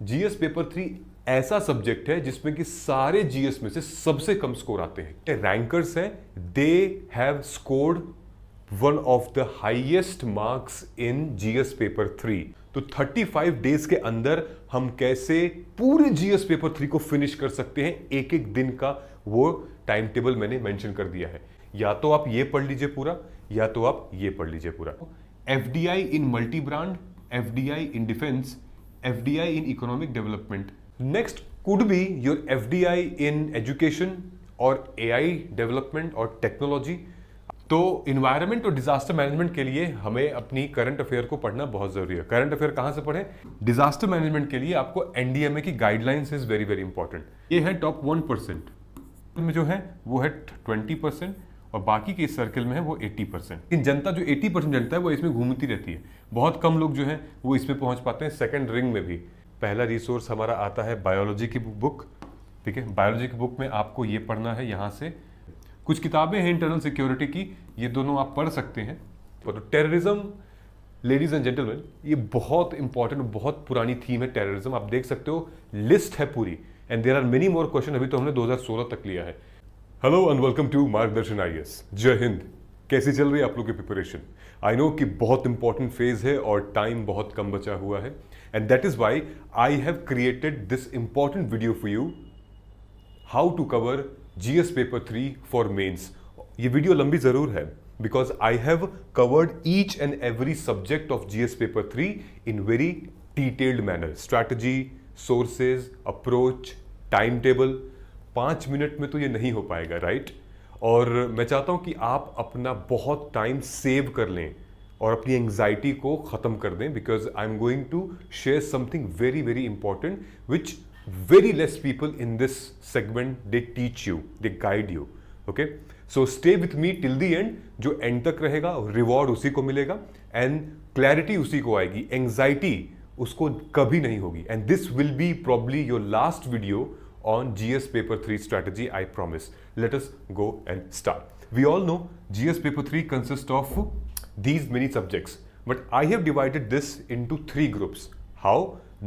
GS paper 3 ऐसा subject है जिसमें कि सारे जीएस में से सबसे कम स्कोर आते हैं। रैंकर्स हैं, दे have scored one of the highest marks in GS paper 3। तो 35 डेज के अंदर हम कैसे पूरे जीएस पेपर 3 को फिनिश कर सकते हैं, एक एक दिन का वो टाइम टेबल मैंने मेंशन कर दिया है। या तो आप ये पढ़ लीजिए पूरा, या तो आप ये पढ़ लीजिए पूरा। FDI in multi brand, FDI in defence, FDI in economic development. Next could be your FDI in education और एआई डेवलपमेंट और टेक्नोलॉजी। तो इन्वायरमेंट और डिजास्टर मैनेजमेंट के लिए हमें अपनी करंट अफेयर को पढ़ना बहुत जरूरी है। करंट अफेयर कहां से पढ़ें? डिजास्टर मैनेजमेंट के लिए आपको एनडीएमए की guidelines is very very important. ये है टॉप 1% में जो है वो है 20%, और बाकी के सर्कल में है वो 80%। लेकिन जनता जो 80% जनता है वो इसमें घूमती रहती है। बहुत कम लोग जो हैं वो इसमें पहुंच पाते हैं सेकंड रिंग में भी। पहला रिसोर्स हमारा आता है बायोलॉजी की बुक। ठीक है, बायोलॉजी की बुक में आपको ये पढ़ना है। यहाँ से कुछ किताबें हैं इंटरनल सिक्योरिटी की, ये दोनों आप पढ़ सकते हैं। तो टेररिज्म, लेडीज एंड जेंटलमैन, ये बहुत इंपॉर्टेंट, बहुत पुरानी थीम है टेररिज्म। आप देख सकते हो लिस्ट है पूरी, and there are many more question. अभी तो हमने 2016 तक लिया है। Hello and welcome to Margdarshan IAS. जय हिंद। कैसी चल रही है आप लोग की प्रिपरेशन? आई नो कि बहुत इंपॉर्टेंट फेज है और टाइम बहुत कम बचा हुआ है, and that is why I have created this important video for you, how to cover GS paper 3 for mains. ये वीडियो लंबी जरूर है because I have covered each and every subject of GS paper 3 in very detailed manner. Strategy, sources, approach, time table. 5 minute में तो ये नहीं हो पाएगा, राइट? और मैं चाहता हूं कि आप अपना बहुत टाइम सेव कर लें और अपनी एंग्जाइटी को खत्म कर दें, because I am going to share something very very important which very less people in this segment they teach you, they guide you. Okay, so stay with me till the end. जो end तक रहेगा reward उसी को मिलेगा and clarity उसी को आएगी, anxiety उसको कभी नहीं होगी। And this will be probably your last video on GS paper 3 strategy, I promise. Let us go and start. We all know GS paper 3 consists of these many subjects, but I have divided this into 3 groups. How?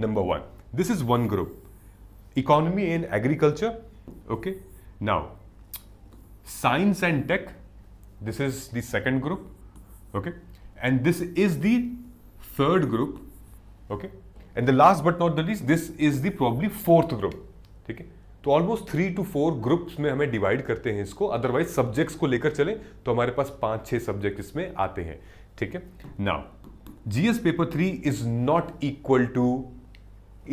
Number 1, this is one group, economy and agriculture. Okay, now science and tech, this is the second group. Okay, and this is the third group. Okay, and the last but not the least, this is the probably fourth group. ठीक है, तो almost 3 to 4 groups में हमें divide करते हैं इसको। Otherwise subjects को लेकर चले तो हमारे पास 5-6 सब्जेक्ट इसमें आते हैं। ठीक है, now GS paper 3 is not equal to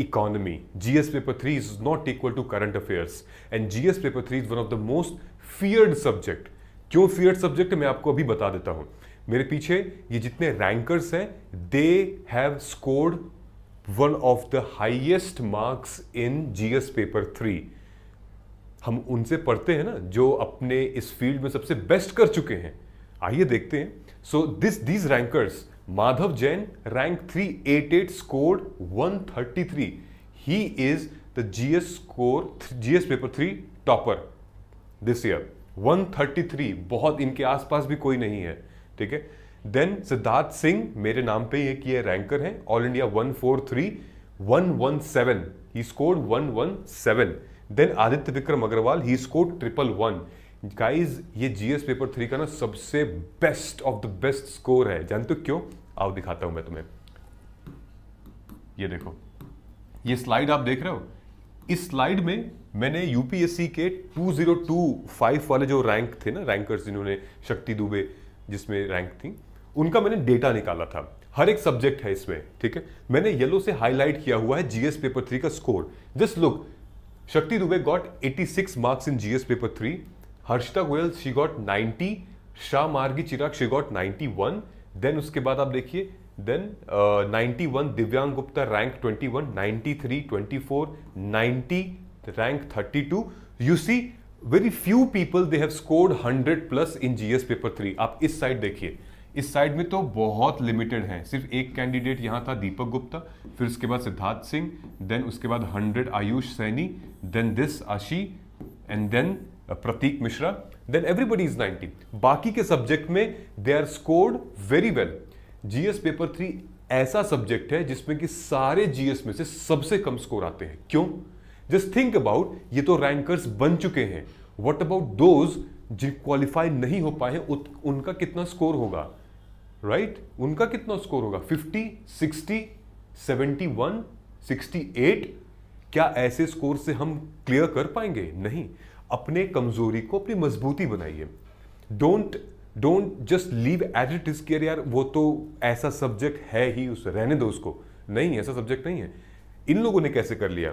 economy. GS paper 3 is not equal to current affairs, and GS paper 3 is one of the most feared subject. क्यों feared subject है मैं आपको अभी बता देता हूं। मेरे पीछे ये जितने रैंकर्स हैं, they have scored one of the highest marks in GS paper 3. हम उनसे पढ़ते हैं ना जो अपने इस फील्ड में सबसे बेस्ट कर चुके हैं। आइए देखते हैं। So these rankers, Madhav Jain, rank 388, scored 133. He is the GS paper 3 topper this year. 133, बहुत इनके आसपास भी कोई नहीं है। ठीक है, देन सिद्धार्थ सिंह मेरे नाम पे ये रैंकर हैं, all India 143, 117, he scored 117. Then Aditya Vikram Agarwal, he scored 111. Guys ये जीएस पेपर 3 का ना सबसे best of the best score है। जानते हो क्यों? आओ दिखाता हूं मैं तुम्हें। ये देखो, ये स्लाइड आप देख रहे हो। इस स्लाइड में मैंने यूपीएससी के 2025 वाले जो रैंक थे ना, रैंकर्स जिन्होंने, शक्ति दुबे जिसमें रैंक थी, उनका मैंने डेटा निकाला था। हर एक सब्जेक्ट है इसमें। ठीक है, मैंने येलो से हाईलाइट किया हुआ है जीएस पेपर 3 का स्कोर। जस्ट लुक, शक्ति Dubey got 86 marks in GS paper 3, Harshita Goyal she got 90, Shah मार्गी चिराग शी गॉट 91। देन उसके बाद आप देखिए, then 91 Divyang Gupta rank 21, 93, 24, 90 rank 32। You see very few people they have scored 100+ in GS paper 3। आप इस साइड देखिए, इस साइड में तो बहुत लिमिटेड है। सिर्फ एक कैंडिडेट यहां था, दीपक गुप्ता, फिर उसके बाद सिद्धार्थ सिंह, देन उसके बाद 100 Ayush Saini, then this Ashi, and then Pratik Mishra, then everybody is 90। बाकी के सब्जेक्ट में they are scored very well. GS paper 3 ऐसा सब्जेक्ट है जिसमें कि सारे जीएस में से सबसे कम स्कोर आते हैं। क्यों? जस्ट थिंक अबाउट, ये तो रैंकर्स बन चुके हैं, व्हाट अबाउट दोज जो क्वालिफाई नहीं हो पाए हैं, उनका कितना स्कोर होगा? राइट? उनका कितना स्कोर होगा? 50, 60, 71, 68? क्या ऐसे स्कोर से हम क्लियर कर पाएंगे? नहीं। अपने कमजोरी को अपनी मजबूती बनाइए। Don't just leave as it is care, यार वो तो ऐसा सब्जेक्ट है ही, उसे रहने दो उसको। नहीं, ऐसा सब्जेक्ट नहीं है। इन लोगों ने कैसे कर लिया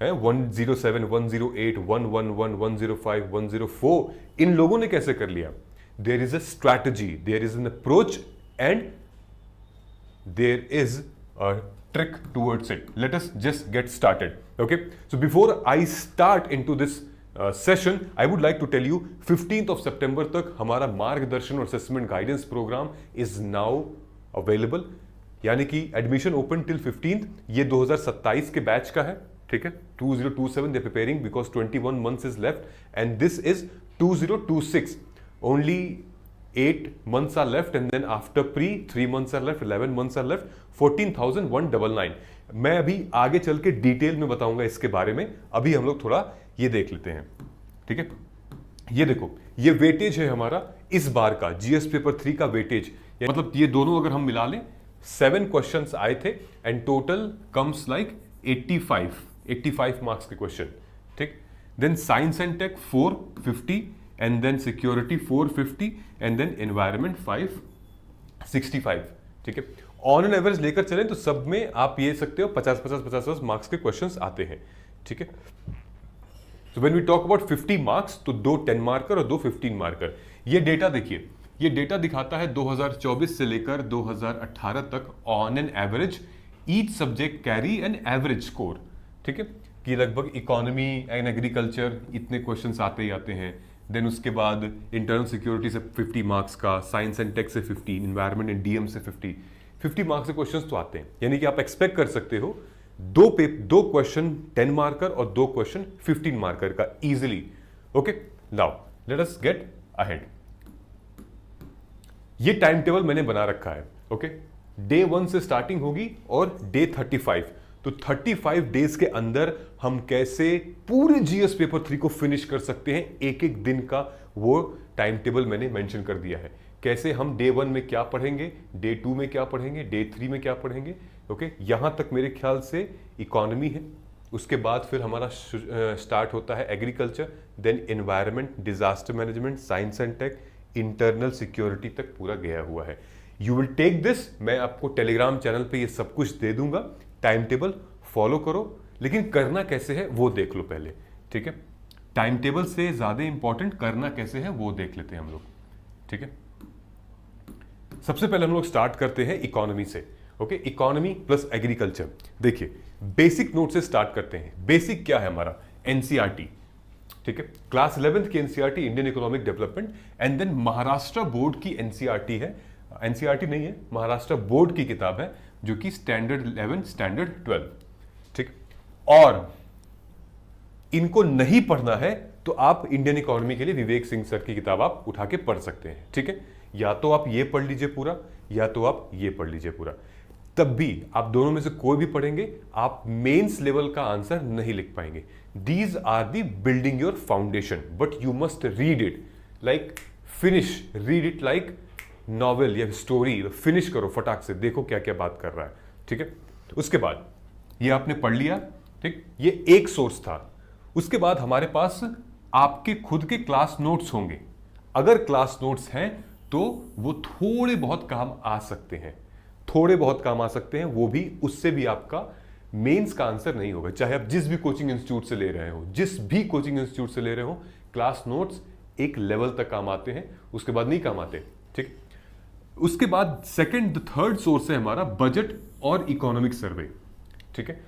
है? 107, 108, 111, 105, 104, इन लोगों ने कैसे कर लिया? There is a strategy, there is an approach and there is a trick towards it. Let us just get started. Okay, so before I start into this session, I would like to tell you 15th of September तक हमारा मार्गदर्शन और assessment guidance program is now available, यानी कि admission open till 15th। ये 2027 के batch का है, ठीक है? 2027 they are preparing because 21 months is left and this is 2026, only 8 months are left and then after pre 3 months are left, 11 months are left, 14,199। मैं अभी आगे चल के डिटेल में बताऊंगा इसके बारे में, अभी हम लोग थोड़ा ये देख लेते हैं, ठीक है? ये देखो, ये वेटेज है हमारा इस बार का जीएस पेपर 3 का वेटेज, मतलब ये दोनों अगर हम मिला लें 7 क्वेश्चंस आए थे and total comes like 85 marks के क्वेश्चन, ठीक? Then science and tech 450 and then security 450 and then environment 565, ठीक है? ऑन एन एवरेज लेकर चलें तो सब में आप ये सकते हो 50 मार्क्स के क्वेश्चंस आते हैं, ठीक है? तो when we talk about 50 marks तो 2 10 मार्कर और 2 15 मार्कर। ये डेटा देखिए, ये डेटा दिखाता है 2024 से लेकर 2018 तक on an average each subject carry an average score, ठीक है? कि लगभग इकोनॉमी एंड एग्रीकल्चर इतने क्वेश्चंस आते ही आते हैं। देन उसके बाद इंटरनल सिक्योरिटी से 50 मार्क्स का, साइंस एंड टेक से 50, इन्वायरमेंट एंड डीएम से 50 मार्क्स के क्वेश्चंस तो आते हैं। यानी कि आप एक्सपेक्ट कर सकते हो दो क्वेश्चन 10 मार्कर और 2 क्वेश्चन 15 मार्कर का easily. Okay, now let us get ahead. ये टाइम टेबल मैंने बना रखा है, ओके? डे 1 से स्टार्टिंग होगी और डे 35, तो 35 डेज के अंदर हम कैसे पूरे जीएस पेपर 3 को फिनिश कर सकते हैं, एक एक दिन का वो टाइम टेबल मैंने मेंशन कर दिया है। कैसे हम डे 1 में क्या पढ़ेंगे, डे 2 में क्या पढ़ेंगे, डे 3 में क्या पढ़ेंगे, ओके? यहां तक मेरे ख्याल से इकोनॉमी है, उसके बाद फिर हमारा स्टार्ट होता है agriculture, then environment, disaster management, science and tech, internal security तक पूरा गया हुआ है। यू विल टेक दिस, मैं आपको टेलीग्राम चैनल पे ये सब कुछ दे दूंगा, टाइम टेबल फॉलो करो, लेकिन करना कैसे है वो देख लो पहले, ठीक है? टाइम टेबल से ज्यादा इंपॉर्टेंट करना कैसे है वो देख लेते हैं हम लोग, ठीक है? सबसे पहले हम लोग स्टार्ट करते हैं इकोनॉमी से, ओके? Economy plus agriculture. देखिए, बेसिक नोट से स्टार्ट करते हैं। बेसिक क्या है हमारा? एनसीईआरटी, ठीक है? क्लास 11th की NCERT, Indian economic development, and then Maharashtra board की एनसीईआरटी है, एनसीईआरटी नहीं है, महाराष्ट्र बोर्ड की किताब है जो कि स्टैंडर्ड 11, स्टैंडर्ड 12, ठीक? और इनको नहीं पढ़ना है तो आप इंडियन इकोनॉमी के लिए विवेक सिंह सर की किताब आप उठा के पढ़ सकते हैं, ठीक है? या तो आप ये पढ़ लीजिए पूरा, या तो आप ये पढ़ लीजिए पूरा। तब भी आप दोनों में से कोई भी पढ़ेंगे, आप मेंस लेवल का आंसर नहीं लिख पाएंगे। These are the building your foundation, but you must read it like finish, read it like novel या स्टोरी, फिनिश करो फटाक से, देखो क्या क्या बात कर रहा है, ठीक है? उसके बाद ये आपने पढ़ लिया, ठीक? ये एक सोर्स था। उसके बाद हमारे पास आपके खुद के क्लास नोट्स होंगे। अगर क्लास नोट्स हैं तो वो थोड़े बहुत काम आ सकते हैं, थोड़े बहुत काम आ सकते हैं, वो भी, उससे भी आपका मेंस का आंसर नहीं होगा। चाहे आप जिस भी कोचिंग इंस्टीट्यूट से ले रहे हो, जिस भी कोचिंग इंस्टीट्यूट से ले रहे हो, क्लास नोट्स एक लेवल तक काम आते हैं, उसके बाद नहीं काम आते, ठीक? उसके बाद सेकंड थर्ड सोर्स है हमारा बजट और इकोनॉमिक सर्वे, ठीक है?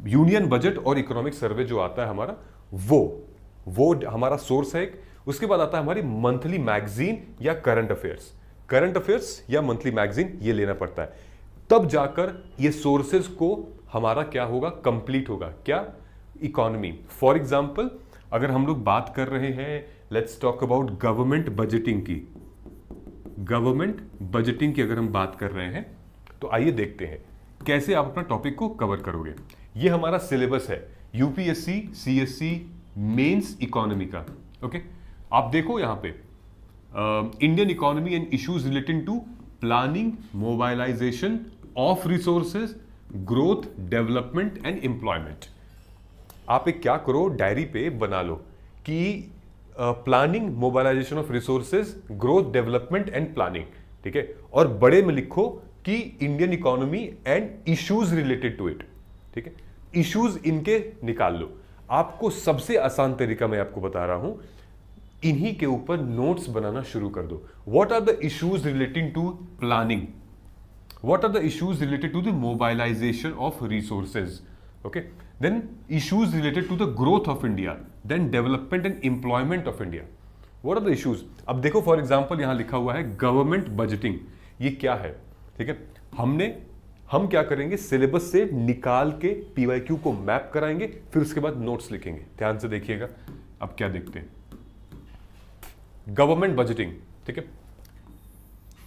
यूनियन बजट और इकोनॉमिक सर्वे जो आता है हमारा, वो हमारा सोर्स है एक। उसके बाद आता है हमारी मंथली मैगजीन या करंट अफेयर्स या मंथली मैगजीन, ये लेना पड़ता है, तब जाकर ये सोर्सेज को हमारा क्या होगा, कंप्लीट होगा। क्या? इकोनॉमी। फॉर एग्जांपल अगर हम लोग बात कर रहे हैं, let's talk about government budgeting की अगर हम बात कर रहे हैं तो आइए देखते हैं कैसे आप अपना टॉपिक को कवर करोगे। ये हमारा सिलेबस है यूपीएससी सीएससी मेंस इकोनॉमी का। ओके, आप देखो यहां पे Indian economy and issues relating to planning, mobilization of resources, growth, development and employment. आप एक क्या करो, डायरी पे बना लो कि planning, mobilization of resources, growth, development and planning, ठीक है, और बड़े में लिखो कि Indian economy and issues related to it, ठीक है, इश्यूज इनके निकाल लो। आपको सबसे आसान तरीका मैं आपको बता रहा हूं, इन्हीं के ऊपर नोट्स बनाना शुरू कर दो। What are the issues relating to planning, what are the issues related to the mobilization of resources, okay, then issues related to the growth of India, then development and employment of India. What are the issues? अब देखो for example यहां लिखा हुआ है government budgeting. ये क्या है, ठीक है, हम क्या करेंगे, सिलेबस से निकाल के पीवाईक्यू को मैप कराएंगे, फिर उसके बाद नोट्स लिखेंगे। ध्यान से देखिएगा। अब क्या देखते हैं, गवर्नमेंट बजटिंग, ठीक है,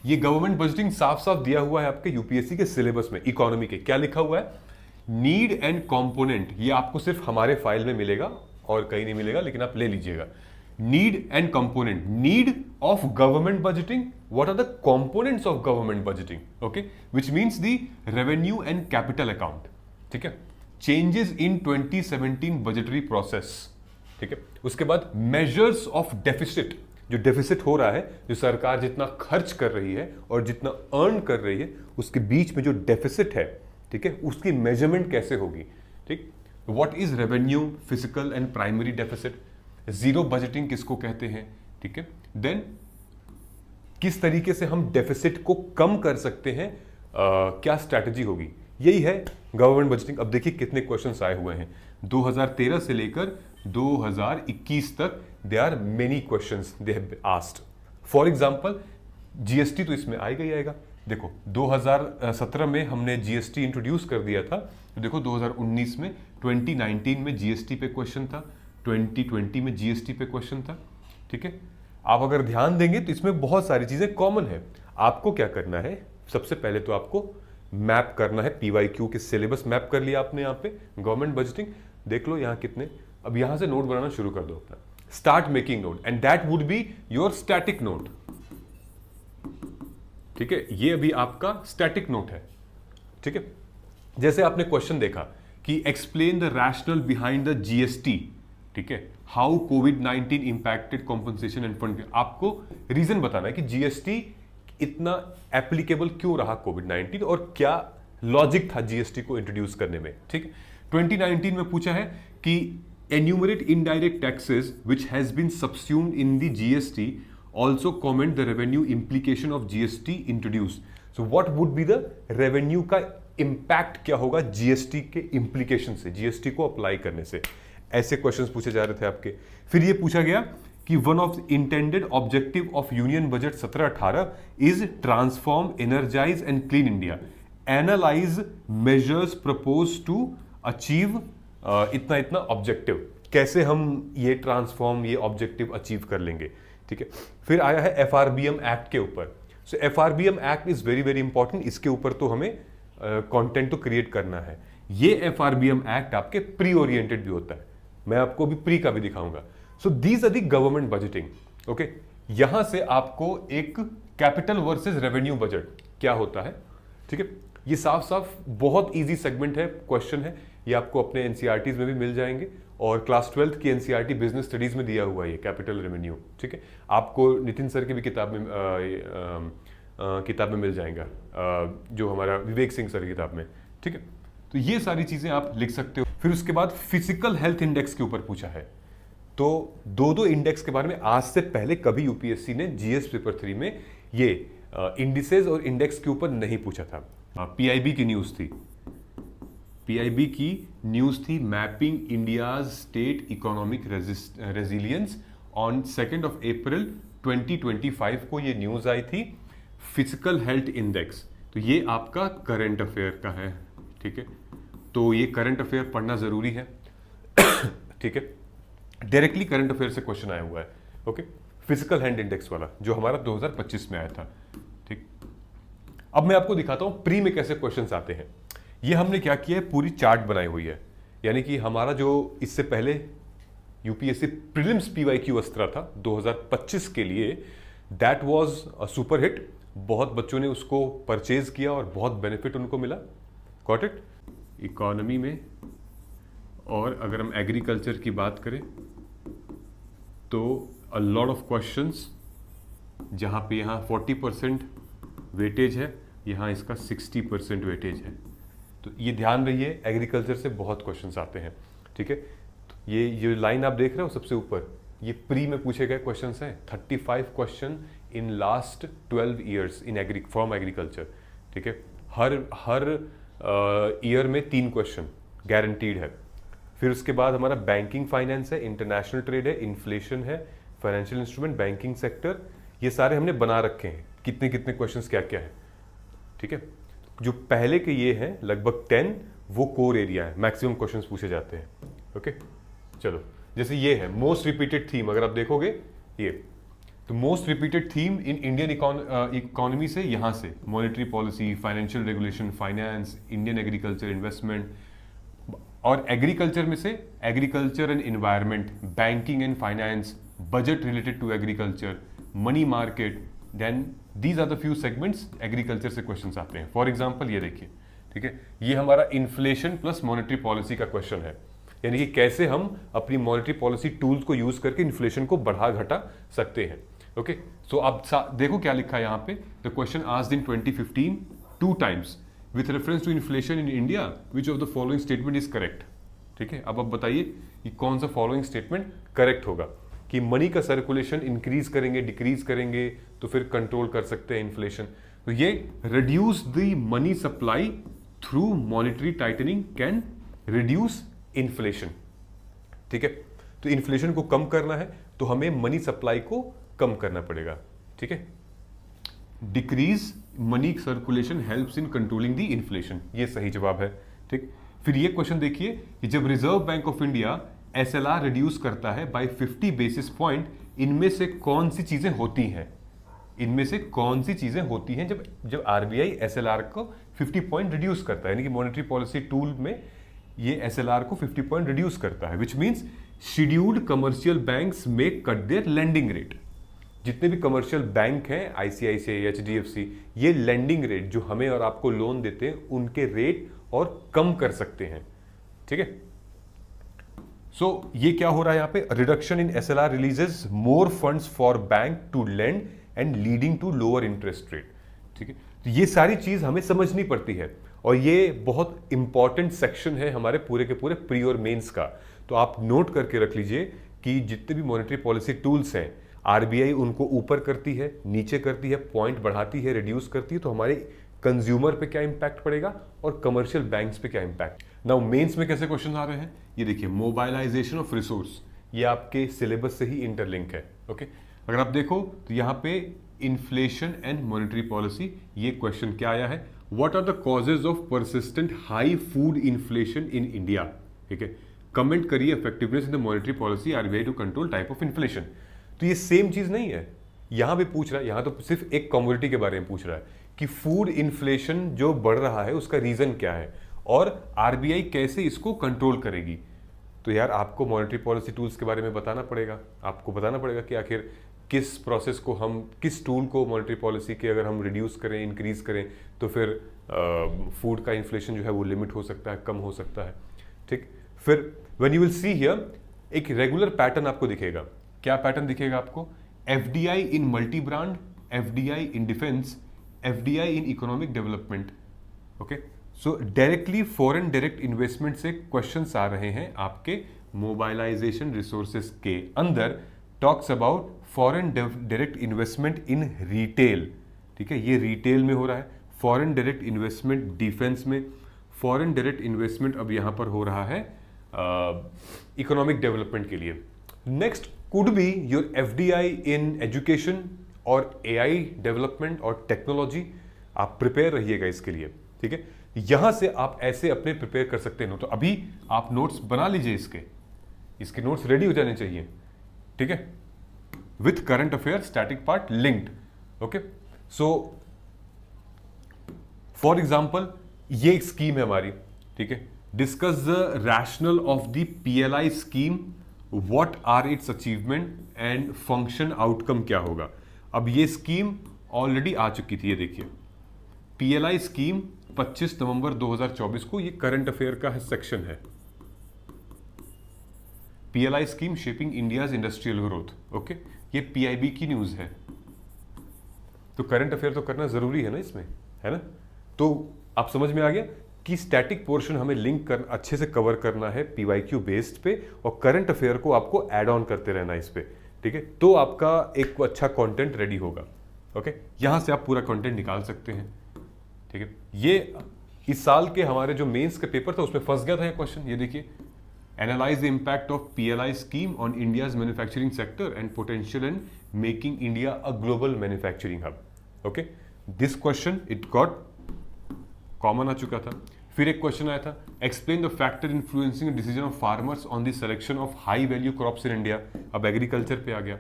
ये गवर्नमेंट बजटिंग साफ साफ दिया हुआ है आपके यूपीएससी के सिलेबस में। इकोनॉमी के क्या लिखा हुआ है, नीड एंड कंपोनेंट, ये आपको सिर्फ हमारे फाइल में मिलेगा और कहीं नहीं मिलेगा, लेकिन आप ले लीजिएगा। Need and component, need of government budgeting, what are the components of government budgeting, okay, which means the revenue and capital account, ठीक है, चेंजेस इन 2017 बजटरी प्रोसेस, ठीक है, उसके बाद मेजर्स ऑफ डेफिसिट, जो डेफिसिट हो रहा है, जो सरकार जितना खर्च कर रही है और जितना अर्न कर रही है, उसके बीच में जो डेफिसिट है, ठीक है, उसकी मेजरमेंट कैसे होगी, ठीक, what is revenue, physical and primary deficit, zero budgeting किसको कहते हैं, ठीक है, देन किस तरीके से हम डेफिसिट को कम कर सकते हैं, क्या स्ट्रैटेजी होगी, यही है गवर्नमेंट बजटिंग। अब देखिए कितने क्वेश्चंस आए हुए हैं 2013 से लेकर 2021 तक, they are many questions they have asked. For example GST तो इसमें आएगा ही आएगा। देखो 2017 में हमने जीएसटी इंट्रोड्यूस कर दिया था, तो देखो 2019 में, 2019 में जीएसटी पे क्वेश्चन था, 2020 में जीएसटी पे क्वेश्चन था, ठीक है। आप अगर ध्यान देंगे तो इसमें बहुत सारी चीजें कॉमन है। आपको क्या करना है, सबसे पहले तो आपको मैप करना है, पीवाईक्यू के सिलेबस मैप कर लिया आपने यहाँ पे, गवर्नमेंट बजटिंग देख लो यहाँ कितने। अब यहां से नोट बनाना शुरू कर दो अपना, start making note, and that would be your static note, ठीक है, ये अभी आपका स्टैटिक नोट है, ठीक है। जैसे आपने क्वेश्चन देखा कि explain the rational behind the GST, ठीक है, how covid impacted compensation end fund, आपको रीजन बताना है कि जीएसटी इतना एप्लीकेबल क्यों रहा कोविड-19 और क्या लॉजिक था जीएसटी को इंट्रोड्यूस करने में, ठीक है। 2019 में पूछा है कि enumerate indirect taxes which has been subsumed in the GST, also comment the revenue implication of GST introduced. So what would be the revenue का impact क्या होगा GST के implication से, GST को अप्लाई करने से, ऐसे क्वेश्चंस पूछे जा रहे थे आपके। फिर ये पूछा गया कि one of intended objective of union budget 17-18 is transform, energise and clean India, analyse measures propose to achieve इतना इतना ऑब्जेक्टिव, कैसे हम ये ट्रांसफॉर्म, ये ऑब्जेक्टिव अचीव कर लेंगे, ठीक है। फिर आया है एफआरबीएम एक्ट के ऊपर। So FRBM act is very very important, इसके ऊपर तो हमें कंटेंट तो क्रिएट करना है। ये एफआरबीएम एक्ट आपके प्री ओरिएंटेड भी होता है, मैं आपको भी प्री का भी दिखाऊंगा। So these are the government budgeting, okay. यहां से आपको एक कैपिटल वर्सेस रेवेन्यू बजट क्या होता है, ठीक है, ये साफ साफ बहुत इजी सेगमेंट है, क्वेश्चन है, ये आपको अपने एनसीईआरटीज में भी मिल जाएंगे और क्लास 12th की एनसीईआरटी बिजनेस स्टडीज में दिया हुआ है ये कैपिटल रेवेन्यू, ठीक है। आपको नितिन सर की भी किताब में मिल जाएगा, जो हमारा विवेक सिंह सर की किताब में, ठीक है। तो ये सारी चीजें आप लिख सकते हो। फिर उसके बाद फिजिकल हेल्थ इंडेक्स के ऊपर पूछा है, तो दो इंडेक्स के बारे में आज से पहले कभी यूपीएससी ने जीएस पेपर 3 में ये इंडिसेस और इंडेक्स के ऊपर नहीं पूछा था। पीआईबी की न्यूज थी, पीआईबी की न्यूज थी, mapping India's state economic resilience, on 2 अप्रैल 2025 को ये न्यूज आई थी। फिजिकल हेल्थ इंडेक्स, तो ये आपका करंट अफेयर का है, ठीक है, तो ये करंट अफेयर पढ़ना जरूरी है, ठीक है, डायरेक्टली करंट अफेयर से क्वेश्चन आया हुआ है, ओके। फिजिकल हेल्थ इंडेक्स वाला जो हमारा 2025 में आया था, ठीक। अब मैं आपको दिखाता हूं प्री में कैसे क्वेश्चंस आते हैं। ये हमने क्या किया है, पूरी चार्ट बनाई हुई है, यानी कि हमारा जो इससे पहले यूपीएससी प्रीलिम्स पीवाईक्यू अस्त्रा था 2025 के लिए, that was a super hit. बहुत बच्चों ने उसको परचेज किया और बहुत बेनिफिट उनको मिला। Got it? इकोनॉमी में, और अगर हम एग्रीकल्चर की बात करें तो अ लॉट ऑफ क्वेश्चंस, जहाँ पे यहाँ 40% वेटेज है, यहाँ इसका 60% वेटेज है। तो ये ध्यान रहिए, एग्रीकल्चर से बहुत क्वेश्चंस आते हैं, ठीक है। तो ये लाइन आप देख रहे हो सबसे ऊपर, ये प्री में पूछे गए क्वेश्चंस हैं। 35 question in last 12 years in from agriculture, ठीक है। हर ईयर में 3 क्वेश्चन गारंटीड है। फिर उसके बाद हमारा बैंकिंग फाइनेंस है, इंटरनेशनल ट्रेड है, इन्फ्लेशन है, फाइनेंशियल इंस्ट्रूमेंट, बैंकिंग सेक्टर, ये सारे हमने बना रखे हैं, कितने कितने क्वेश्चंस क्या क्या है, ठीक है। जो पहले के ये हैं लगभग 10, वो कोर एरिया है, मैक्सिमम क्वेश्चंस पूछे जाते हैं। ओके, चलो, जैसे ये है मोस्ट रिपीटेड थीम, अगर आप देखोगे ये, तो most repeated theme in Indian economy से, यहाँ से monetary policy, financial regulation, finance, Indian agriculture, investment, और एग्रीकल्चर में से agriculture and environment, banking and finance, budget related to agriculture, money market, then these are the few segments agriculture से questions आते हैं। For example ये देखिए, ठीक है, ये हमारा इन्फ्लेशन प्लस मॉनेटरी पॉलिसी का क्वेश्चन है, यानी कि कैसे हम अपनी मॉनेटरी पॉलिसी टूल्स को यूज करके इन्फ्लेशन को बढ़ा घटा सकते हैं। ओके, सो अब देखो क्या लिखा है यहाँ पे, the question asked in 2015 2 times with reference to inflation in India, which of the following statement is correct? ठीक है, अब बताइए कि कौन सा फॉलोइंग स्टेटमेंट करेक्ट होगा, कि मनी का सर्कुलेशन इंक्रीज करेंगे, डिक्रीज करेंगे तो फिर कंट्रोल कर सकते हैं इन्फ्लेशन। तो ये reduce the money supply through monetary tightening can reduce inflation, ठीक है। तो इन्फ्लेशन को कम करना है तो हमें मनी सप्लाई को कम करना पड़ेगा, ठीक है। Decrease money circulation helps in controlling the inflation, ये सही जवाब है, ठीक। फिर ये क्वेश्चन देखिए कि जब reserve bank of India SLR reduce करता है बाय 50 बेसिस पॉइंट, इनमें से कौन सी चीजें होती हैं, इनमें से कौन सी चीजें होती हैं जब आरबीआई एसएलआर को 50 पॉइंट रिड्यूस करता है, यानी कि मॉनेटरी पॉलिसी टूल में ये एसएलआर को 50 पॉइंट रिड्यूस करता है, which means scheduled commercial banks में कट देयर लेंडिंग रेट। जितने भी कमर्शियल बैंक हैं, आईसीआईसीआई, एचडीएफसी, ये लेंडिंग रेट जो हमें और आपको लोन देते हैं उनके रेट और कम कर सकते हैं, ठीक है। सो ये क्या हो रहा है यहाँ पे, reduction in SLR releases more funds for bank to lend and leading to lower interest rate, ठीक है। तो ये सारी चीज हमें समझनी पड़ती है और ये बहुत इंपॉर्टेंट सेक्शन है हमारे पूरे के पूरे प्री और मेंस का। तो आप नोट करके रख लीजिए कि जितने भी मॉनेटरी पॉलिसी टूल्स हैं, आरबीआई उनको ऊपर करती है, नीचे करती है, पॉइंट बढ़ाती है, रिड्यूस करती है, तो हमारे कंज्यूमर पे क्या इंपैक्ट पड़ेगा और कमर्शियल बैंक्स पे क्या इंपैक्ट। नाउ मेंस में कैसे क्वेश्चन आ रहे हैं, ये देखिए, मोबाइलाइजेशन ऑफ रिसोर्स, ये आपके सिलेबस से ही इंटरलिंक है। ओके, अगर आप देखो तो यहाँ पे इन्फ्लेशन एंड मॉनेटरी पॉलिसी, ये क्वेश्चन क्या आया है, what are the causes of persistent high food inflation in India, ठीक है। कमेंट करिए effectiveness in the monetary policy RBI to control type of inflation. तो ये सेम चीज नहीं है, यहां भी पूछ रहा है, यहां तो सिर्फ एक कमोडिटी के बारे में पूछ रहा है कि फूड इन्फ्लेशन जो बढ़ रहा है उसका रीजन क्या है और आरबीआई कैसे इसको कंट्रोल करेगी। तो यार आपको मॉनेटरी पॉलिसी टूल्स के बारे में बताना पड़ेगा, आपको बताना पड़ेगा कि आखिर किस प्रोसेस को हम, किस टूल को मॉनेटरी पॉलिसी के अगर हम रिड्यूस करें, इंक्रीज करें, तो फिर फूड का इन्फ्लेशन जो है वो लिमिट हो सकता है, कम हो सकता है, ठीक। फिर when you will see here एक रेगुलर पैटर्न आपको दिखेगा। क्या पैटर्न दिखेगा आपको, FDI in multi brand, FDI in defence, FDI in economic development. Okay, so directly foreign direct investment से क्वेश्चंस आ रहे हैं आपके मोबाइलाइजेशन रिसोर्सेज के अंदर। Talks about foreign direct investment in retail, ठीक है, ये रिटेल में हो रहा है। फॉरेन डायरेक्ट इन्वेस्टमेंट डिफेंस में, फॉरेन डायरेक्ट इन्वेस्टमेंट अब यहां पर हो रहा है इकोनॉमिक डेवलपमेंट के लिए। Next could be your FDI in education और AI डेवलपमेंट और टेक्नोलॉजी। आप प्रिपेयर रहिएगा इसके लिए, ठीक है। यहां से आप ऐसे अपने प्रिपेयर कर सकते हैं। तो अभी आप नोट्स बना लीजिए, इसके नोट्स रेडी हो जाने चाहिए, ठीक है, with current affair static part linked. Okay, so for example ये एक स्कीम है हमारी, ठीक है। Discuss the rational of the PLI scheme, what are its achievement and function outcome क्या होगा। अब ये स्कीम ऑलरेडी आ चुकी थी, ये देखिए PLI स्कीम 25 नवंबर 2024 को, ये करंट अफेयर का सेक्शन है। PLI scheme shaping India's industrial growth, okay, ये PIB की न्यूज है। तो करंट अफेयर तो करना जरूरी है ना इसमें, है ना। तो आप समझ में आ गया कि स्टैटिक पोर्शन हमें लिंक कर अच्छे से कवर करना है PYQ बेस्ड पे, और करंट अफेयर को आपको ऐड ऑन करते रहना है इस पे, ठीक है। तो आपका एक अच्छा कंटेंट रेडी होगा, ओके। यहां से आप पूरा कंटेंट निकाल सकते हैं, ठीक है। ये इस साल के हमारे जो मेंस का पेपर था उसमें फंस गया था ये क्वेश्चन, ये देखिए, analyze the impact of PLI scheme on India's manufacturing sector and potential in making India a global manufacturing hub, okay. This question it got common आ चुका था। फिर एक क्वेश्चन आया था, explain the factor influencing decision of farmers on the selection of high value crops in India. अब agriculture पे आ गया,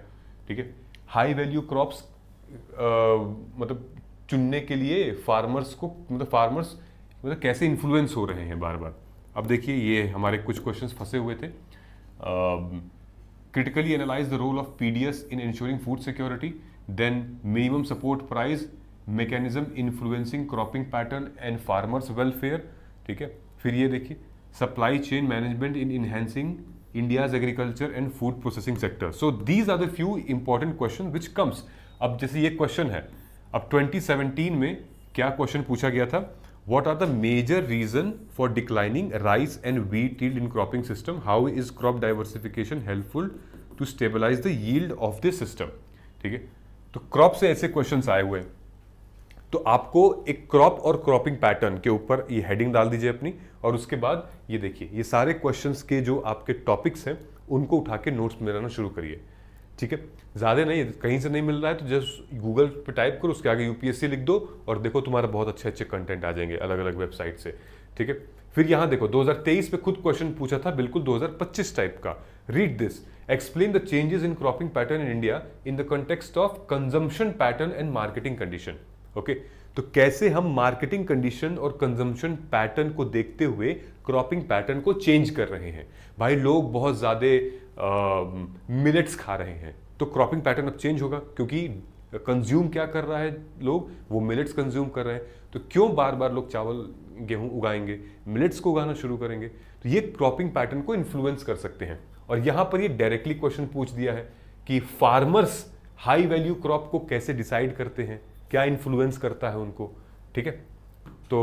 ठीक है। हाई वैल्यू क्रॉप्स मतलब चुनने के लिए फार्मर्स को, मतलब कैसे इन्फ्लुएंस हो रहे हैं बार बार। अब देखिए ये हमारे कुछ क्वेश्चंस फंसे हुए थे। Critically analyse the role of PDS in ensuring food security, then minimum support price mechanism influencing cropping pattern and farmers welfare, ठीक है। फिर ये देखिए, supply chain management in enhancing India's agriculture and food processing sector. So these are the few important question which comes. अब जैसे ये question है, अब 2017 में क्या क्वेश्चन पूछा गया था, what are the major reason for declining rice and wheat yield in cropping system, how is crop diversification helpful to stabilize the yield of this system, ठीक है। तो क्रॉप से ऐसे क्वेश्चंस आए हुए हैं, तो आपको एक क्रॉप और क्रॉपिंग पैटर्न के ऊपर ये हेडिंग डाल दीजिए अपनी, और उसके बाद ये देखिए ये सारे क्वेश्चंस के जो आपके टॉपिक्स हैं उनको उठा के नोट्स में लाना शुरू करिए, ठीक है। ज़्यादा नहीं, कहीं से नहीं मिल रहा है तो जस्ट गूगल पे टाइप करो, उसके आगे UPSC लिख दो और देखो तुम्हारा बहुत अच्छे अच्छे कंटेंट आ जाएंगे अलग अलग वेबसाइट से, ठीक है। फिर यहाँ देखो 2023 में खुद क्वेश्चन पूछा था बिल्कुल 2025 टाइप का, read this, explain the changes in cropping pattern in India in the context of consumption pattern and marketing condition, okay. तो कैसे हम मार्केटिंग कंडीशन और कंजम्पशन पैटर्न को देखते हुए क्रॉपिंग पैटर्न को चेंज कर रहे हैं। भाई लोग बहुत ज्यादा मिलेट्स खा रहे हैं, तो क्रॉपिंग पैटर्न अब चेंज होगा, क्योंकि कंज्यूम क्या कर रहा है लोग, वो मिलेट्स कंज्यूम कर रहे हैं। तो क्यों बार बार लोग चावल गेहूं उगाएंगे, मिलेट्स को उगाना शुरू करेंगे। तो ये क्रॉपिंग पैटर्न को इन्फ्लुएंस कर सकते हैं। और यहां पर ये डायरेक्टली क्वेश्चन पूछ दिया है कि फार्मर्स हाई वैल्यू क्रॉप को कैसे डिसाइड करते हैं, क्या इन्फ्लुएंस करता है उनको, ठीक है। तो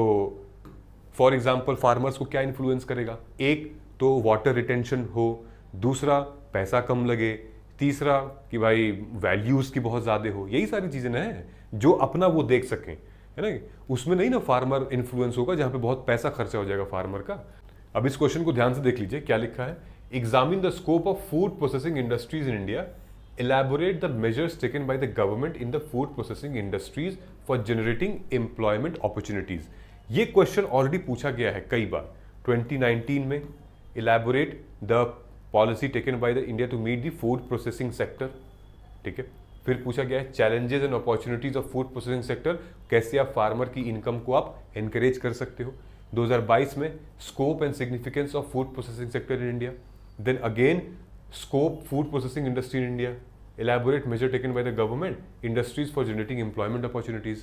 फॉर एग्जाम्पल फार्मर्स को क्या इन्फ्लुएंस करेगा, एक तो वाटर रिटेंशन हो, दूसरा पैसा कम लगे, तीसरा कि भाई वैल्यूज की बहुत ज्यादा हो, यही सारी चीजें ना है जो अपना वो देख सकें, है ना। उसमें नहीं ना फार्मर इन्फ्लुएंस होगा जहां पे बहुत पैसा खर्चा हो जाएगा फार्मर का। अब इस क्वेश्चन को ध्यान से देख लीजिए क्या लिखा है, examine the scope of food processing industries in India, elaborate the measures taken by the government in the food processing industries for generating employment opportunities। ये क्वेश्चन ऑलरेडी पूछा गया है कई बार 2019 में, elaborate the policy taken by the India to meet the food processing sector, ठीक है। फिर पूछा गया है challenges and opportunities of food processing sector, कैसे आप फार्मर की इनकम को आप एनकरेज कर सकते हो। 2022 में scope and significance of food processing sector in India, then again scope food processing industry in India, elaborate measure taken by the government industries for generating employment opportunities।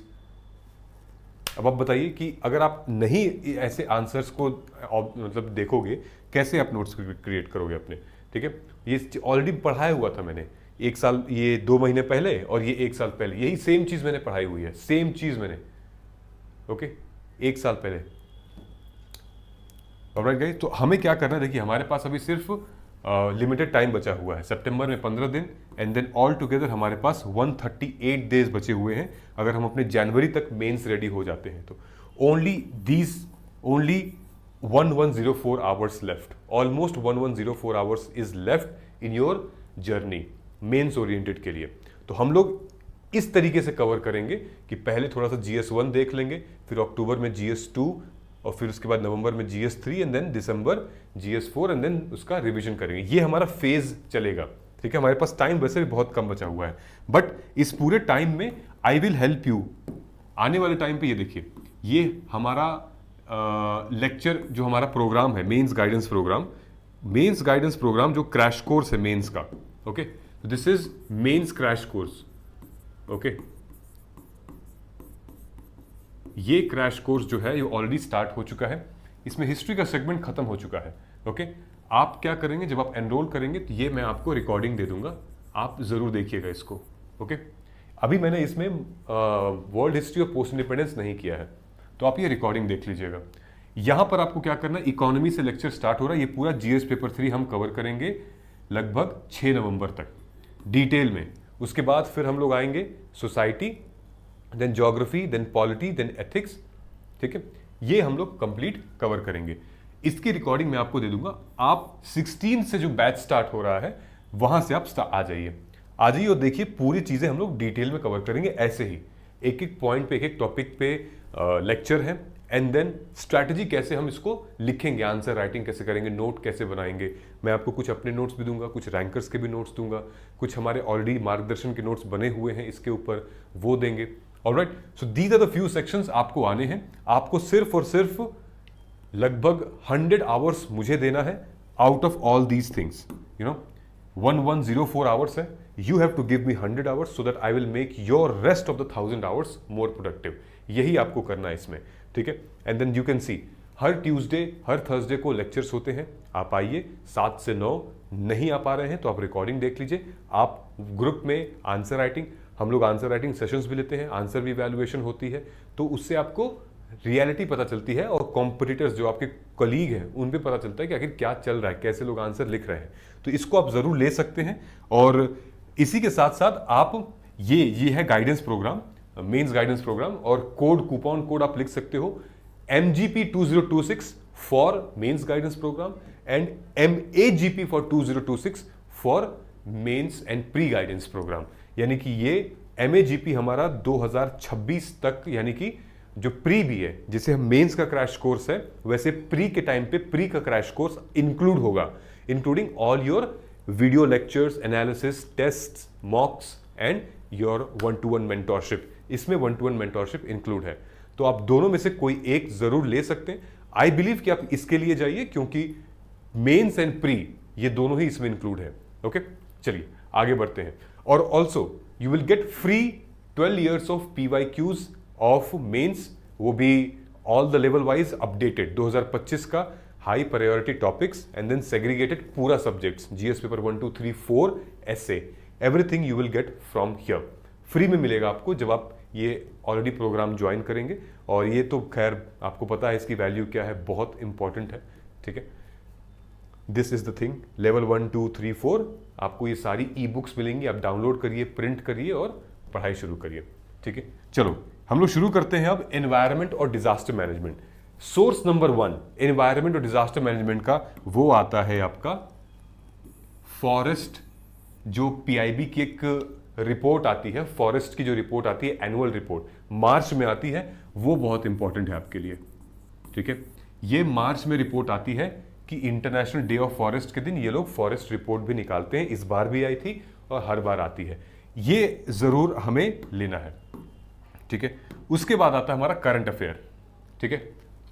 अब आप बताइए कि अगर आप नहीं ऐसे आंसर्स को मतलब देखोगे, कैसे आप नोट्स क्रिएट करोगे अपने, ठीक है। ये ऑलरेडी पढ़ाया हुआ था मैंने एक साल, ये 2 महीने पहले और ये 1 साल पहले, यही सेम चीज मैंने पढ़ाई हुई है, सेम चीज मैंने, ओके, 1 साल पहले। ऑलराइट गाइस, तो हमें क्या करना है, देखिए हमारे पास अभी सिर्फ लिमिटेड टाइम बचा हुआ है, सितंबर में 15 दिन एंड देन ऑल टुगेदर हमारे पास 138 डेज बचे हुए हैं। अगर हम अपने जनवरी तक मेंस रेडी हो जाते हैं तो only 1104 hours left, almost 1104 hours is left in your journey mains oriented के लिए। तो हम लोग इस तरीके से कवर करेंगे कि पहले थोड़ा सा GS1 देख लेंगे, फिर अक्टूबर में GS2, और फिर उसके बाद नवंबर में GS3 एंड देन दिसंबर GS4 एंड देन उसका रिवीजन करेंगे। ये हमारा फेज चलेगा, ठीक है। हमारे पास टाइम वैसे भी बहुत कम बचा हुआ है, बट इस पूरे टाइम में आई विल हेल्प यू। आने वाले टाइम पे ये देखिए, ये हमारा लेक्चर जो हमारा प्रोग्राम है, मेंस गाइडेंस प्रोग्राम जो क्रैश कोर्स है मेंस का, okay, this is mains crash course, okay. ये क्रैश कोर्स जो है ये ऑलरेडी स्टार्ट हो चुका है, इसमें हिस्ट्री का सेगमेंट खत्म हो चुका है, ओके। आप क्या करेंगे, जब आप एनरोल करेंगे तो ये मैं आपको रिकॉर्डिंग दे दूंगा, आप जरूर देखिएगा इसको, ओके। अभी मैंने इसमें वर्ल्ड हिस्ट्री और पोस्ट इंडिपेंडेंस नहीं किया है, तो आप ये रिकॉर्डिंग देख लीजिएगा। यहां पर आपको क्या करना है, इकोनॉमी से लेक्चर स्टार्ट हो रहा है, ये पूरा जीएस पेपर 3 हम कवर करेंगे लगभग 6 नवंबर तक डिटेल में। उसके बाद फिर हम लोग आएंगे society, then geography, then polity, then ethics, ठीक है, ये हम लोग कंप्लीट कवर करेंगे। इसकी रिकॉर्डिंग मैं आपको दे दूंगा। आप 16 से जो बैच स्टार्ट हो रहा है वहां से आप आ जाइए और देखिए पूरी चीजें हम लोग डिटेल में कवर करेंगे, ऐसे ही एक एक पॉइंट पे, एक एक टॉपिक पे लेक्चर है, एंड देन स्ट्रैटेजी कैसे हम इसको लिखेंगे, आंसर राइटिंग कैसे करेंगे, नोट कैसे बनाएंगे। मैं आपको कुछ अपने नोट्स भी दूंगा, कुछ रैंकर्स के भी नोट्स दूंगा, कुछ हमारे ऑलरेडी मार्गदर्शन के नोट्स बने हुए हैं इसके ऊपर, वो देंगे। Alright, so these are the few sections आपको आने हैं। आपको सिर्फ और सिर्फ लगभग 100 आवर्स मुझे देना है out of all these things, you know 1104 hours है। You have to give me 100 hours so that I will make your rest of the 1000 hours more productive. यही आपको करना है इसमें, ठीक है। And then you can see हर Tuesday, हर थर्सडे को लेक्चर्स होते हैं, आप आइए 7 से 9। नहीं आ पा रहे हैं तो आप रिकॉर्डिंग देख लीजिए। आप ग्रुप में आंसर राइटिंग, हम लोग आंसर राइटिंग सेशंस भी लेते हैं, आंसर भी वैल्यूएशन होती है, तो उससे आपको रियलिटी पता चलती है और कॉम्पिटिटर्स जो आपके कलीग हैं उन पे पता चलता है कि आखिर क्या चल रहा है, कैसे लोग आंसर लिख रहे हैं। तो इसको आप जरूर ले सकते हैं। और इसी के साथ साथ आप ये है guidance program, mains guidance program, और कूपन कोड आप लिख सकते हो MGP 2026 for mains guidance program and MAGP for 2026 for mains and pre guidance program. यानी कि ये MAGP हमारा 2026 तक, यानी कि जो प्री भी है, जिसे हम मेंस का क्रैश कोर्स है, वैसे प्री के टाइम पे प्री का क्रैश कोर्स इंक्लूड होगा, including all your video lectures, analysis, test, mocks and your 1-to-1 mentorship. इसमें 1-to-1 मेंटोरशिप इंक्लूड है, तो आप दोनों में से कोई एक जरूर ले सकते हैं। आई बिलीव कि आप इसके लिए जाइए, क्योंकि मेंस एंड प्री ये दोनों ही इसमें इंक्लूड है, ओके। चलिए आगे बढ़ते हैं। और also you will get free 12 years of PYQs of mains, वो भी all the level wise updated 2025 का high priority topics, and then segregated पूरा सब्जेक्ट्स, जीएस पेपर 1, 2, 3, 4 ऐसे, everything you will get from here. Free में मिलेगा आपको जब आप ये ऑलरेडी प्रोग्राम ज्वाइन करेंगे। और ये तो खैर आपको पता है इसकी वैल्यू क्या है, बहुत इंपॉर्टेंट है, ठीक है। This is the thing, level 1, 2, 3, 4 आपको ये सारी ई बुक्स मिलेंगी, आप डाउनलोड करिए, प्रिंट करिए और पढ़ाई शुरू करिए, ठीक है। चलो हम लोग शुरू करते हैं अब एनवायरनमेंट और disaster management. Source number 1 environment और डिजास्टर मैनेजमेंट का वो आता है आपका फॉरेस्ट, जो PIB की एक रिपोर्ट आती है, फॉरेस्ट की जो रिपोर्ट आती है, एनुअल रिपोर्ट मार्च में आती है, वो बहुत इंपॉर्टेंट है आपके लिए, ठीक है। ये मार्च में रिपोर्ट आती है कि इंटरनेशनल डे ऑफ फॉरेस्ट के दिन ये लोग फॉरेस्ट रिपोर्ट भी निकालते हैं। इस बार भी आई थी और हर बार आती है, ये जरूर हमें लेना है, ठीक है। उसके बाद आता है हमारा करंट अफेयर, ठीक है।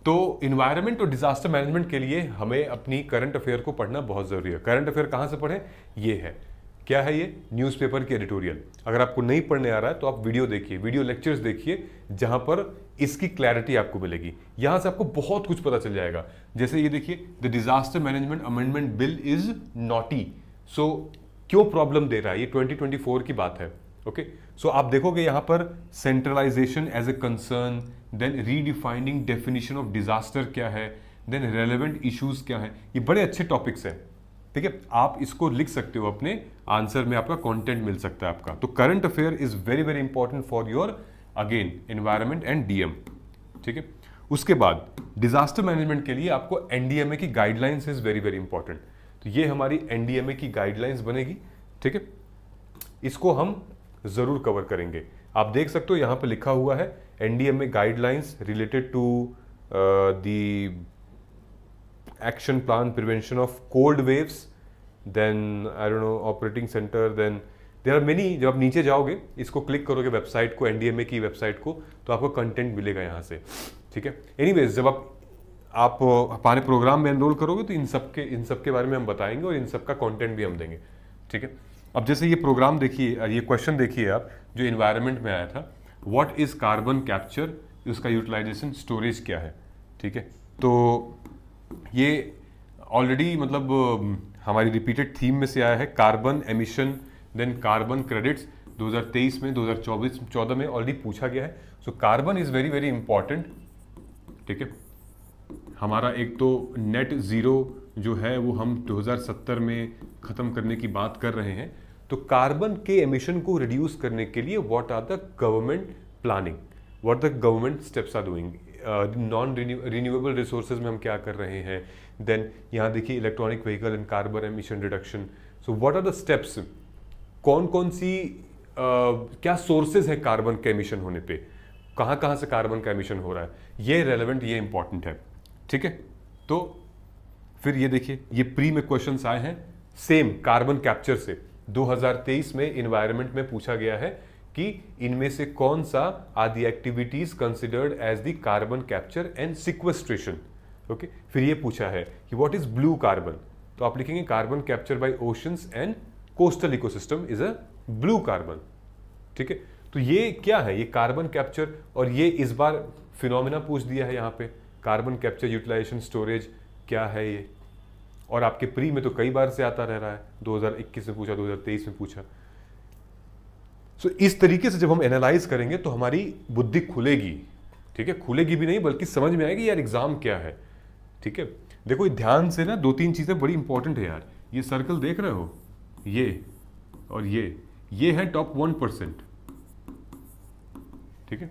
तो इन्वायरमेंट और डिजास्टर मैनेजमेंट के लिए हमें अपनी करंट अफेयर को पढ़ना बहुत जरूरी है। करंट अफेयर कहां से पढ़ें, ये है, क्या है ये, न्यूज़पेपर की एडिटोरियल। अगर आपको नहीं पढ़ने आ रहा है तो आप वीडियो देखिए, वीडियो लेक्चर्स देखिए, जहां पर इसकी क्लैरिटी आपको मिलेगी। यहां से आपको बहुत कुछ पता चल जाएगा। जैसे ये देखिए, the disaster management amendment bill is naughty, so क्यों प्रॉब्लम दे रहा है, ये 2024 की बात है, ओके। सो आप देखोगे यहां पर centralisation as a concern, then redefining definition of disaster क्या है, देन रेलेवेंट इश्यूज क्या है, ये बड़े अच्छे टॉपिक्स हैं, ठीक है। आप इसको लिख सकते हो, अपने आंसर में आपका कंटेंट मिल सकता है आपका। तो current affair is very very important for your again environment and DM, ठीक है। उसके बाद डिजास्टर मैनेजमेंट के लिए आपको NDMA की guidelines is very very important. तो ये हमारी NDMA की गाइडलाइंस बनेगी, ठीक है। इसको हम जरूर कवर करेंगे। आप देख सकते हो यहां पे लिखा हुआ है NDMA guidelines related to the action plan prevention of cold waves, then I don't know operating centre, then there are many. जब आप नीचे जाओगे, इसको क्लिक करोगे वेबसाइट को, NDMA की वेबसाइट को, तो आपको कंटेंट मिलेगा यहाँ से, ठीक है। एनीवेज, जब आप आप हमारे प्रोग्राम में एनरोल करोगे तो इन सब के बारे में हम बताएंगे और इन सब का कंटेंट भी हम देंगे, ठीक है। अब जैसे ये प्रोग्राम देखिए, ये क्वेश्चन देखिए आप, जो इन्वायरमेंट में आया था, व्हाट इज कार्बन कैप्चर, उसका यूटिलाइजेशन स्टोरेज क्या है, ठीक है। तो ये ऑलरेडी मतलब हमारी रिपीटेड थीम में से आया है, carbon emission then carbon credits 2023 में 2014 में ऑलरेडी पूछा गया है। So carbon is very very important, ठीक है। हमारा एक तो नेट ज़ीरो जो है वो हम 2070 में ख़त्म करने की बात कर रहे हैं। तो कार्बन के एमिशन को रिड्यूस करने के लिए what are the government planning, what the government steps are doing, non renewable resources में हम क्या कर रहे हैं। देन यहाँ देखिए electronic vehicle and carbon emission reduction. So what are the steps, कौन कौन सी क्या सोर्सेज है कार्बन के एमिशन होने पे, कहाँ कहाँ से कार्बन का एमिशन हो रहा है, ये रेलेवेंट, ये इंपॉर्टेंट है, ठीक है। तो फिर ये देखिए, ये प्री में क्वेश्चंस आए हैं सेम कार्बन कैप्चर से। 2023 में इन्वायरमेंट में पूछा गया है कि इनमें से कौन सा are the activities considered as the carbon capture and sequestration, okay. फिर ये पूछा है कि व्हाट इज ब्लू कार्बन, तो आप लिखेंगे carbon capture by oceans and coastal ecosystem is a blue carbon, ठीक है। तो ये क्या है, ये कार्बन कैप्चर, और ये इस बार फिनोमिना पूछ दिया है यहाँ पे, कार्बन कैप्चर यूटिलाइजेशन स्टोरेज क्या है ये। और आपके प्री में तो कई बार से आता रह रहा है, 2021 में पूछा, 2023 में पूछा। सो इस तरीके से जब हम एनालाइज करेंगे तो हमारी बुद्धि खुलेगी, ठीक है। खुलेगी भी नहीं बल्कि समझ में आएगी यार एग्जाम क्या है, ठीक है। देखो ध्यान से ना, दो तीन चीजें बड़ी इंपॉर्टेंट है यार। ये सर्कल देख रहे हो, ये और ये है टॉप 1%, ठीक है।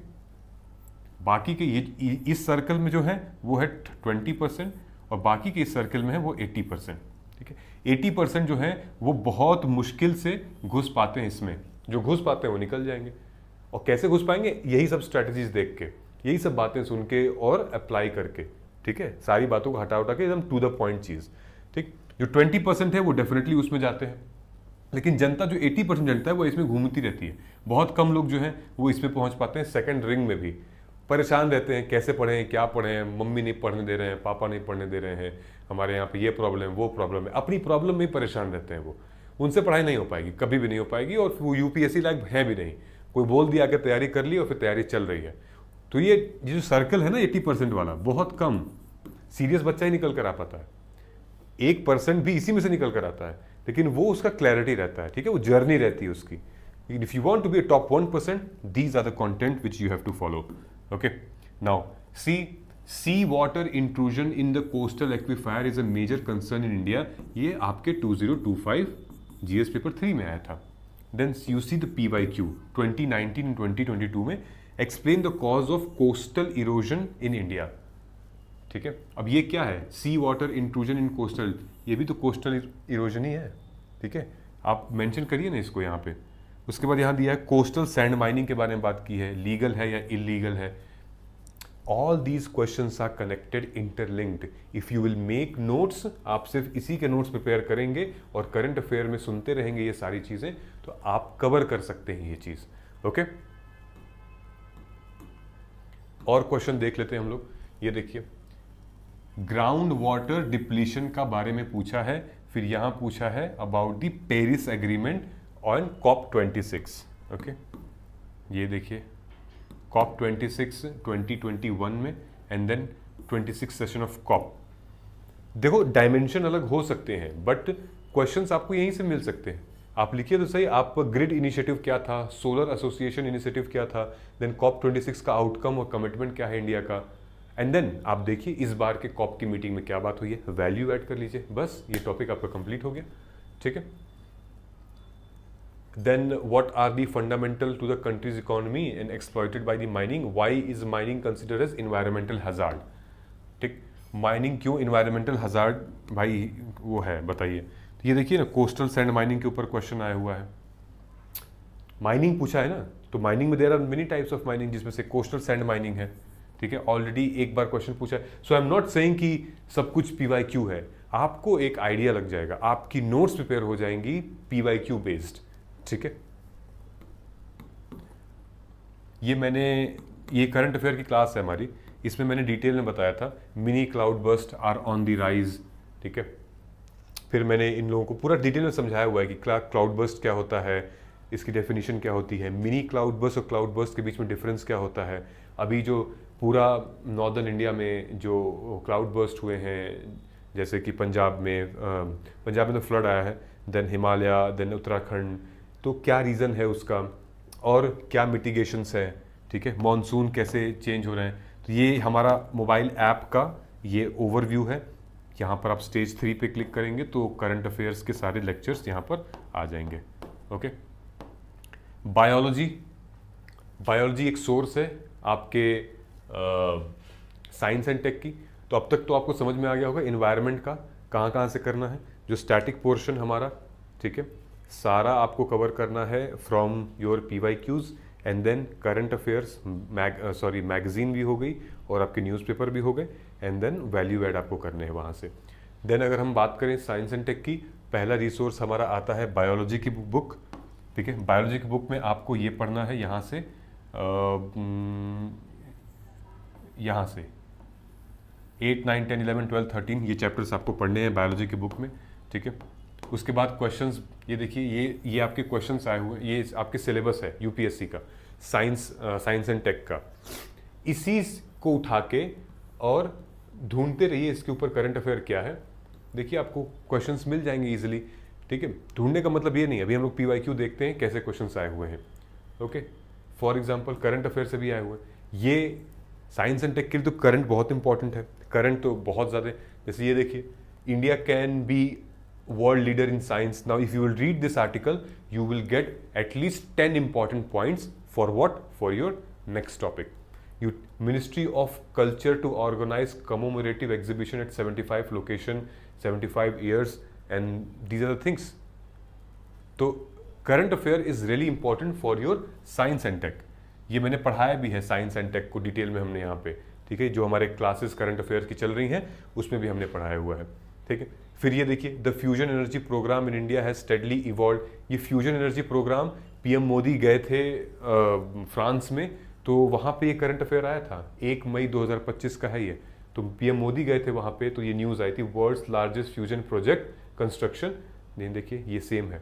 बाकी के ये इस सर्कल में जो है वो है 20% और बाकी के इस सर्कल में है वो 80%, ठीक है। 80% जो है वो बहुत मुश्किल से घुस पाते हैं इसमें, जो घुस पाते हैं वो निकल जाएंगे। और कैसे घुस पाएंगे, यही सब स्ट्रैटेजीज देख के, यही सब बातें सुन के और अप्लाई करके, ठीक है। सारी बातों को हटा उठा के एकदम टू द पॉइंट चीज, ठीक। जो 20% है वो डेफिनेटली उसमें जाते हैं, लेकिन जनता जो 80% जनता है वो इसमें घूमती रहती है। बहुत कम लोग जो हैं वो इसमें पहुंच पाते हैं। सेकंड रिंग में भी परेशान रहते हैं, कैसे पढ़ें, क्या पढ़ें, मम्मी नहीं पढ़ने दे रहे हैं, पापा नहीं पढ़ने दे रहे हैं, हमारे यहाँ पे ये प्रॉब्लम वो प्रॉब्लम है, अपनी प्रॉब्लम में ही परेशान रहते हैं वो। उनसे पढ़ाई नहीं हो पाएगी, कभी भी नहीं हो पाएगी, और वो यूपीएससी लायक है भी नहीं। कोई बोल दिया कि तैयारी कर ली और फिर तैयारी चल रही है। तो ये जो सर्कल है ना 80% वाला, बहुत कम सीरियस बच्चा ही निकल कर आ पाता है। 1% भी इसी में से निकल कर आता है, लेकिन वो उसका क्लैरिटी रहता है, ठीक है, वो जर्नी रहती है उसकी। If you want to be a top 1%, these are the content which you have to follow, okay. Now sea water intrusion in the coastal aquifer is a major concern in India. ये आपके 2025 GS paper 3 में आया था। Then you see the PYQ 2019 and 2022 में, explain the cause of coastal erosion in India, ठीक है। अब ये क्या है, सी वाटर इंट्रूजन इन कोस्टल, ये भी तो कोस्टल इरोजन ही है, ठीक है। आप मेंशन करिए ना इसको यहाँ पे। उसके बाद यहाँ दिया है कोस्टल सैंड माइनिंग के बारे में बात की है, लीगल है या इलीगल है। All these questions are connected, interlinked. If you will make notes, आप सिर्फ इसी के नोट्स प्रिपेयर करेंगे और करंट अफेयर में सुनते रहेंगे ये सारी चीजें, तो आप कवर कर सकते हैं ये चीज, ओके। और क्वेश्चन देख लेते हैं हम लोग। ये देखिए, ग्राउंड वाटर डिप्लीशन का बारे में पूछा है। फिर यहां पूछा है about the Paris agreement on COP26, okay. ये देखिए COP26 2021 में, and then 26 session of COP। देखो डायमेंशन अलग हो सकते हैं, बट क्वेश्चंस आपको यहीं से मिल सकते हैं। आप लिखिए तो सही, आप ग्रिड इनिशिएटिव क्या था, सोलर एसोसिएशन इनिशिएटिव क्या था, देन COP26 का आउटकम और कमिटमेंट क्या है इंडिया का, एंड देन आप देखिए इस बार के COP की मीटिंग में क्या बात हुई है, वैल्यू ऐड कर लीजिए, बस ये टॉपिक आपका कंप्लीट हो गया, ठीक है। Then what are the fundamental to the country's economy and exploited by the mining, why is mining considered as environmental hazard, ठीक। माइनिंग क्यों इन्वायरमेंटल हजार्ड भाई वो है, बताइए। तो ये देखिए ना, कोस्टल सैंड माइनिंग के ऊपर क्वेश्चन आया हुआ है। माइनिंग पूछा है ना, तो माइनिंग में there are many types of mining, जिसमें से कोस्टल सैंड माइनिंग है, ठीक है। ऑलरेडी एक बार क्वेश्चन पूछा है। सो आई एम नॉट सेइंग कि सब कुछ PYQ है, आपको एक आइडिया लग जाएगा, आपकी नोट्स प्रिपेयर हो जाएंगी PYQ बेस्ड, ठीक है। ये करंट अफेयर की क्लास है हमारी, इसमें मैंने डिटेल में बताया था mini cloud burst are on the rise, ठीक है। फिर मैंने इन लोगों को पूरा डिटेल में समझाया हुआ है कि क्लाउड बर्स्ट क्या होता है, इसकी डेफिनेशन क्या होती है, मिनी क्लाउड बर्स्ट और क्लाउड बर्स्ट के बीच में डिफरेंस क्या होता है। अभी जो पूरा नॉर्दर्न इंडिया में जो क्लाउड बर्स्ट हुए हैं, जैसे कि पंजाब में तो फ्लड आया है, देन हिमालय, देन उत्तराखंड, तो क्या रीज़न है उसका और क्या मिटिगेशंस है, ठीक है, मॉनसून कैसे चेंज हो रहे हैं। तो ये हमारा मोबाइल ऐप का ये ओवरव्यू है। यहाँ पर आप स्टेज 3 पे क्लिक करेंगे तो करंट अफेयर्स के सारे लेक्चर्स यहाँ पर आ जाएंगे। ओके, बायोलॉजी एक सोर्स है आपके साइंस एंड टेक की। तो अब तक तो आपको समझ में आ गया होगा इन्वायरमेंट का कहाँ कहाँ से करना है, जो स्टैटिक पोर्शन हमारा, ठीक है, सारा आपको कवर करना है from your PYQs and then current affairs, magazine भी हो गई और आपके न्यूज़पेपर भी हो गए, एंड देन वैल्यू ऐड आपको करने हैं वहाँ से। देन अगर हम बात करें साइंस एंड टेक की, पहला रिसोर्स हमारा आता है बायोलॉजी की बुक, ठीक है। बायोलॉजी की बुक में आपको ये पढ़ना है यहाँ से, यहाँ से 8, 9, 10, 11, 12, 13 ये चैप्टर्स आपको पढ़ने हैं बायोलॉजी की बुक में, ठीक है। उसके बाद क्वेश्चंस, ये देखिए ये आपके क्वेश्चंस आए हुए, ये आपके सिलेबस है UPSC का, साइंस एंड टेक का। इसी को उठा के और ढूंढते रहिए इसके ऊपर करंट अफेयर क्या है, देखिए आपको क्वेश्चंस मिल जाएंगे इजीली, ठीक है। ढूंढने का मतलब ये नहीं, अभी हम लोग PYQ देखते हैं कैसे क्वेश्चंस आए हुए हैं। Okay, for example current affair से भी आए हुए हैं। ये साइंस एंड टेक के लिए तो करंट बहुत इंपॉर्टेंट है, करंट तो बहुत ज़्यादा। जैसे ये देखिए, India can be world leader in science. Now if you will read this article, you will get at least 10 important points for what? For your next topic. Ministry of Culture to organize commemorative exhibition at 75 location, 75 years, and these are the things. तो current affair is really important for your science and tech. ये मैंने पढ़ाया भी है science and take को detail में हमने यहाँ पे, ठीक है, जो हमारे क्लासेस करंट अफेयर की चल रही हैं उसमें भी हमने पढ़ाया हुआ है, ठीक है। फिर ये देखिए, the fusion energy program in India has steadily evolve. ये fusion energy program PM Modi गए थे फ्रांस में, तो वहाँ पे ये करंट अफेयर आया था, 1 मई 2025 का है ये। तो PM मोदी गए थे वहाँ पे, तो ये न्यूज़ आई थी, world's largest fusion project construction. नहीं देखिए ये सेम है,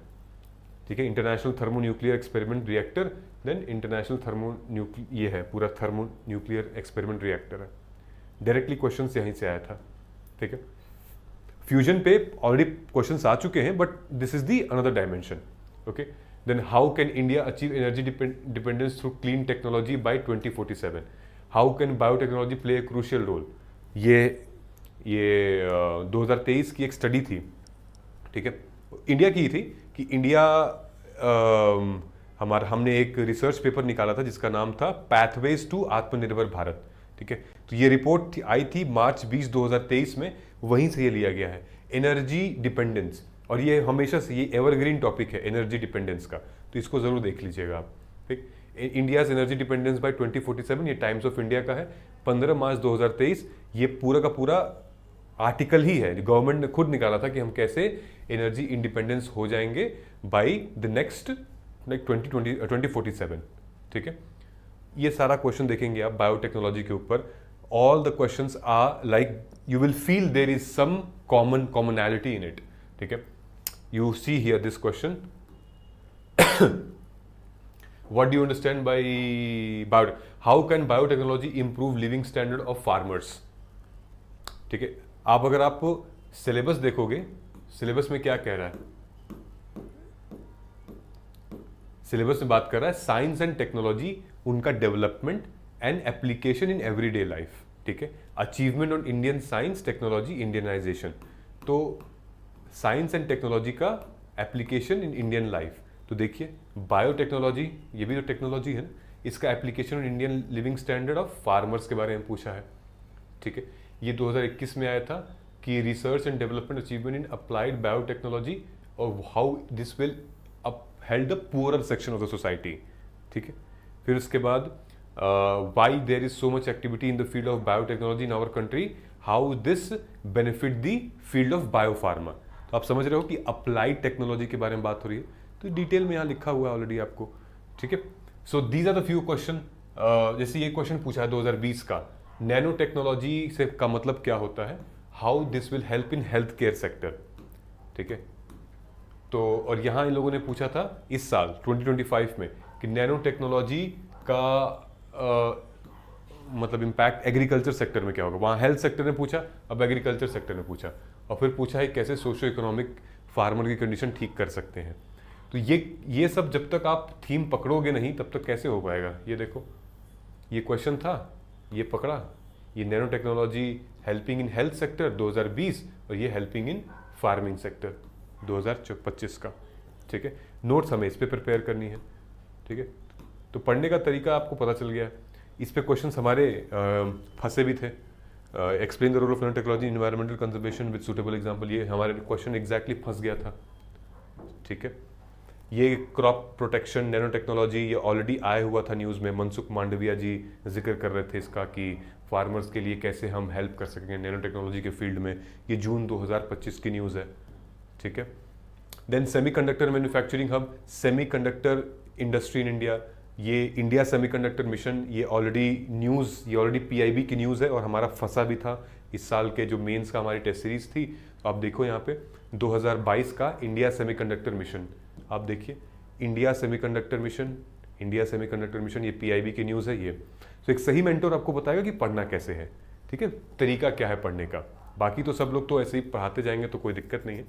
ठीक है, international thermo nuclear experiment reactor, then international ये है पूरा थर्मो न्यूक्लियर एक्सपेरिमेंट रिएक्टर है। डायरेक्टली क्वेश्चन यहीं से आया था, ठीक है। फ्यूजन पे ऑलरेडी क्वेश्चंस आ चुके हैं, but this is the another dimension. Okay, then how can India achieve energy dependence through clean technology by 2047? How can biotechnology play a crucial role? ये 2023 की एक स्टडी थी, ठीक है, इंडिया की ही थी, कि इंडिया हमने एक रिसर्च पेपर निकाला था जिसका नाम था पैथवेज टू आत्मनिर्भर भारत, ठीक है। तो ये रिपोर्ट आई थी मार्च 20, 2023 में, वहीं से ये लिया गया है, एनर्जी डिपेंडेंस। और ये हमेशा से ये एवरग्रीन टॉपिक है एनर्जी डिपेंडेंस का, तो इसको जरूर देख लीजिएगा आप, ठीक। इंडियाज एनर्जी डिपेंडेंस बाय 2047, ये टाइम्स ऑफ इंडिया का है, 15 मार्च 2023। ये पूरा का पूरा आर्टिकल ही है, गवर्नमेंट ने खुद निकाला था कि हम कैसे एनर्जी इंडिपेंडेंस हो जाएंगे बाई द नेक्स्ट 2047, ठीक है। ये सारा क्वेश्चन देखेंगे आप बायोटेक्नोलॉजी के ऊपर, all the questions are like you will feel there is some commonality in it, ठीक है। You see here this question, what do you understand by how can biotechnology improve living standard of farmers? ठीक है, अगर आप syllabus देखोगे, syllabus में क्या कह रहा है, सिलेबस में बात कर रहा है साइंस एंड टेक्नोलॉजी, उनका development and application in everyday life, ठीक है, achievement on Indian science technology Indianisation. तो साइंस एंड टेक्नोलॉजी का एप्लीकेशन इन इंडियन लाइफ, तो देखिए बायोटेक्नोलॉजी, ये भी तो टेक्नोलॉजी है, इसका application in Indian living standard of farmers के बारे में पूछा है, ठीक है। ये 2021 में आया था कि research and development achievement in applied biotechnology और how this will help the poorer section of the society, ठीक है। फिर उसके बाद why there is so much activity in the field of biotechnology in our country, how this benefit the field of biopharma। तो आप समझ रहे हो कि अप्लाइड टेक्नोलॉजी के बारे में बात हो रही है, तो डिटेल में यहाँ लिखा हुआ है ऑलरेडी आपको, ठीक है। So these are the few question. जैसे ये क्वेश्चन पूछा है 2020 का, नैनो टेक्नोलॉजी से का मतलब क्या होता है, how this will help in health care sector, ठीक है। तो और यहाँ इन लोगों ने पूछा था इस साल 2025 में कि नैनो टेक्नोलॉजी का मतलब इम्पैक्ट एग्रीकल्चर सेक्टर में क्या होगा। वहाँ हेल्थ सेक्टर ने पूछा, अब एग्रीकल्चर सेक्टर ने पूछा, और फिर पूछा है कैसे सोशो इकोनॉमिक फार्मर की कंडीशन ठीक कर सकते हैं। तो ये सब जब तक आप थीम पकड़ोगे नहीं तब तक कैसे हो पाएगा। ये देखो, ये क्वेश्चन था, ये पकड़ा, ये nano technology helping in health sector 2020 और ये हेल्पिंग इन फार्मिंग सेक्टर 2025 का, ठीक है। नोट्स हमें इस पे प्रिपेयर करनी है, ठीक है। तो पढ़ने का तरीका आपको पता चल गया। इस पे क्वेश्चंस हमारे फंसे भी थे। Explain the role of nano technology environmental conservation with suitable example, ये हमारे क्वेश्चन एग्जैक्टली फंस गया था, ठीक है। ये क्रॉप प्रोटेक्शन नैनो टेक्नोलॉजी ये ऑलरेडी आया हुआ था न्यूज़ में, मनसुख मांडविया जी जिक्र कर रहे थे इसका कि फार्मर्स के लिए कैसे हम हेल्प कर सकेंगे नैनो टेक्नोलॉजी के फील्ड में। ये जून 2025 की न्यूज़ है, ठीक है। Then semiconductor manufacturing hub, semiconductor industry in India, ये इंडिया सेमीकंडक्टर मिशन, ये ऑलरेडी पीआईबी की न्यूज़ है और हमारा फंसा भी था इस साल के जो मेंस का हमारी टेस्ट सीरीज थी। तो आप देखो यहाँ पे 2022 का इंडिया सेमीकंडक्टर मिशन, आप देखिए इंडिया सेमीकंडक्टर मिशन, ये पीआईबी की न्यूज़ है ये। तो एक सही मेंटोर आपको बताएगा कि पढ़ना कैसे है, ठीक है, तरीका क्या है पढ़ने का। बाकी तो सब लोग तो ऐसे ही पढ़ाते जाएंगे तो कोई दिक्कत नहीं है।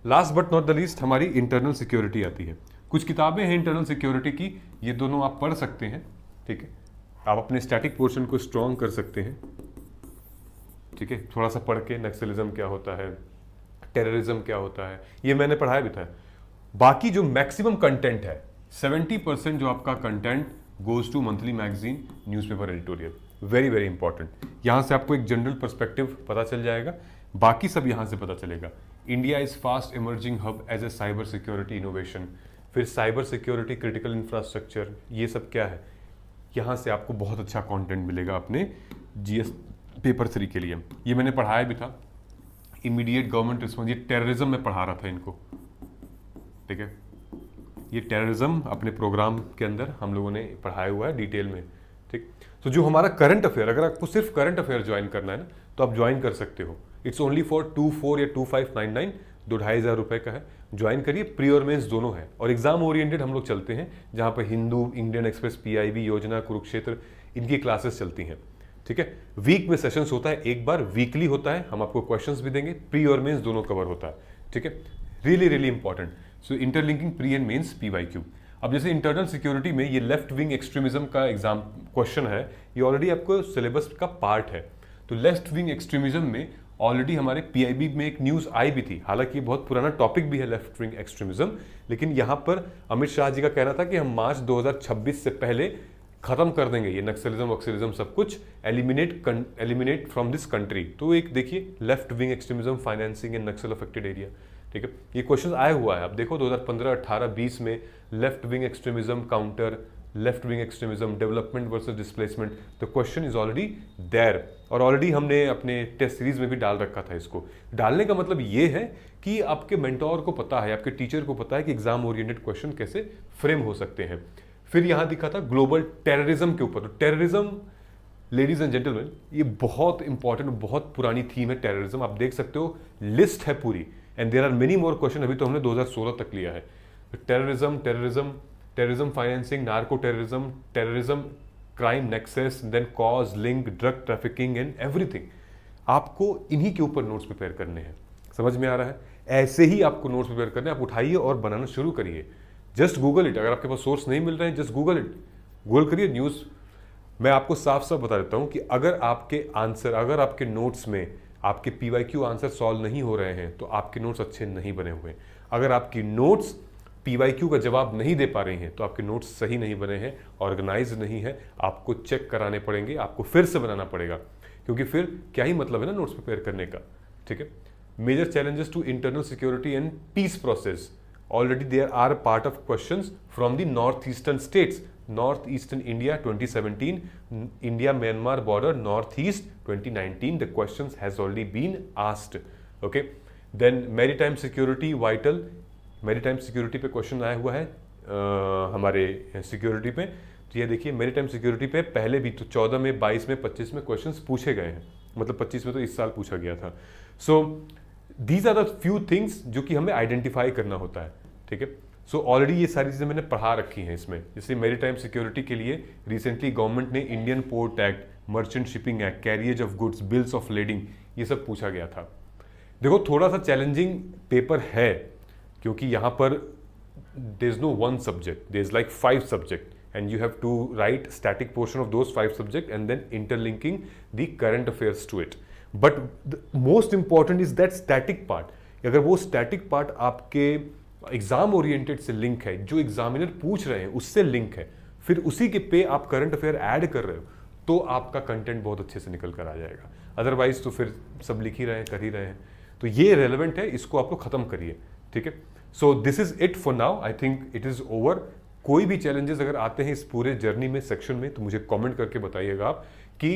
Last but not the least हमारी इंटरनल सिक्योरिटी आती है। कुछ किताबें हैं इंटरनल सिक्योरिटी की, ये दोनों आप पढ़ सकते हैं, ठीक है। आप अपने स्टैटिक पोर्शन को स्ट्रॉन्ग कर सकते हैं, ठीक है, थोड़ा सा पढ़ के। नक्सलिज्म क्या होता है, टेररिज्म क्या होता है, ये मैंने पढ़ाया भी था। बाकी जो मैक्सिमम कंटेंट है 70% जो आपका content goes to monthly magazine, newspaper, editorial, very very important. यहाँ से आपको एक जनरल पर्सपेक्टिव पता चल जाएगा, बाकी सब यहाँ से पता चलेगा। India is fast emerging hub as a cyber security innovation, फिर साइबर सिक्योरिटी क्रिटिकल इंफ्रास्ट्रक्चर, ये सब क्या है, यहाँ से आपको बहुत अच्छा कंटेंट मिलेगा अपने जीएस पेपर 3 के लिए। ये मैंने पढ़ाया भी था, इमीडिएट गवर्नमेंट रिस्पॉन्स, ये टेररिज्म में पढ़ा रहा था इनको, ठीक है। ये टेररिज्म अपने प्रोग्राम के अंदर हम लोगों ने पढ़ाया हुआ है डिटेल में, ठीक। तो जो हमारा करंट अफेयर, अगर आपको सिर्फ करंट अफेयर ज्वाइन करना है ना तो आप ज्वाइन कर सकते हो। इट्स ओनली फॉर 24 या 2599, 2-2,500 रुपये का है। ज्वाइन करिए, प्री और मेंस दोनों है, और एग्जाम ओरिएंटेड हम लोग चलते हैं, जहाँ पर हिंदू, इंडियन एक्सप्रेस, पीआईबी, योजना, कुरुक्षेत्र, इनकी क्लासेस चलती हैं, ठीक है। वीक में सेशंस होता है, एक बार वीकली होता है, हम आपको क्वेश्चंस भी देंगे, प्री और मेंस दोनों कवर होता है, ठीक है। Really really important. So interlinking pre and mains PYQ. अब जैसे इंटरनल सिक्योरिटी में ये लेफ्ट विंग एक्सट्रीमिज्म का एग्जाम क्वेश्चन है, ये ऑलरेडी आपको सिलेबस का पार्ट है। तो लेफ्ट विंग एक्सट्रीमिज्म में ऑलरेडी हमारे पीआईबी में एक न्यूज़ आई भी थी, हालांकि ये बहुत पुराना टॉपिक भी है लेफ्ट विंग एक्सट्रीमिज्म, लेकिन यहाँ पर अमित शाह जी का कहना था कि हम मार्च 2026 से पहले खत्म कर देंगे ये नक्सलिज्म वक्सलिज्म सब कुछ, एलिमिनेट फ्रॉम दिस कंट्री। तो एक देखिए लेफ्ट विंग एक्सट्रीमिज्म फाइनेंसिंग इन नक्सल अफेक्टेड एरिया, ठीक है। ये क्वेश्चन आया हुआ है, आप देखो 2015, 18, 20 में left wing extremism counter, left wing extremism, development versus displacement, the question is already there, और ऑलरेडी हमने अपने टेस्ट सीरीज में भी डाल रखा था इसको। डालने का मतलब ये है कि आपके मेंटोर को पता है, आपके टीचर को पता है कि एग्जाम ओरिएंटेड क्वेश्चन कैसे फ्रेम हो सकते हैं। फिर यहां दिखा था ग्लोबल टेररिज्म के ऊपर। तो टेररिज्म, लेडीज एंड जेंटलमैन, ये बहुत इंपॉर्टेंट, बहुत पुरानी थीम है टेररिज्म। आप देख सकते हो लिस्ट है पूरी, and there are many more question. अभी तो हमने 2016 तक लिया है। Terrorism financing, narco terrorism, crime nexus, then cause, link, drug trafficking and everything. आपको इन्हीं के ऊपर नोट्स प्रिपेयर करने हैं। समझ में आ रहा है? ऐसे ही आपको नोट्स प्रिपेयर करने हैं। आप उठाइए और बनाना शुरू करिए। Just Google it. अगर आपके पास सोर्स नहीं मिल रहे हैं, जस्ट गूगल इट, गूगल करिए न्यूज़। मैं आपको साफ साफ बता देता हूं कि अगर आपके नोट्स में आपके पीवाईक्यू आंसर सॉल्व नहीं हो रहे हैं तो आपके नोट्स अच्छे नहीं बने हुए। अगर आपकी नोट्स पीवाईक्यू का जवाब नहीं दे पा रही हैं तो आपके नोट्स सही नहीं बने हैं, ऑर्गेनाइज नहीं है, आपको चेक कराने पड़ेंगे, आपको फिर से बनाना पड़ेगा, क्योंकि फिर क्या ही मतलब है ना नोट्स प्रिपेयर करने का, ठीक है। Major challenges to internal security and peace process, already there are part of questions from the north eastern states, north eastern India 2017, India Myanmar border, north east 2019, the questions has already been asked, okay. Then maritime security vital, maritime security पे question आया हुआ है हमारे security पे। तो ये देखिए maritime security पे पहले भी तो 14 में, 22 में, 25 में क्वेश्चंस पूछे गए हैं, मतलब 25 में तो इस साल पूछा गया था। So these are the few things जो कि हमें आइडेंटिफाई करना होता है, ठीक है। सो ऑलरेडी ये सारी चीज़ें मैंने पढ़ा रखी हैं इसमें। जैसे मैरीटाइम सिक्योरिटी के लिए रिसेंटली गवर्नमेंट ने Indian port act, merchant shipping act, carriage of goods, bills of lading, ये सब पूछा गया था। देखो थोड़ा सा चैलेंजिंग पेपर है क्योंकि यहाँ पर there is no one subject, there is like 5 subject and you have to write static portion of those 5 subjects and then interlinking the current affairs to it. But the most important is that static part. अगर वो static part आपके exam oriented से link है, जो examiner पूछ रहे हैं उससे लिंक है, फिर उसी के पे आप करंट अफेयर ऐड कर रहे हो, तो आपका कंटेंट बहुत अच्छे से निकल कर आ जाएगा। अदरवाइज तो फिर सब लिख ही रहे हैं, कर ही रहे हैं। तो ये रेलेवेंट है, इसको आप लोग खत्म करिए, ठीक है। So this is it for now, I think it is over. कोई भी चैलेंजेस अगर आते हैं इस पूरे जर्नी में, सेक्शन में, तो मुझे कमेंट करके बताइएगा आप कि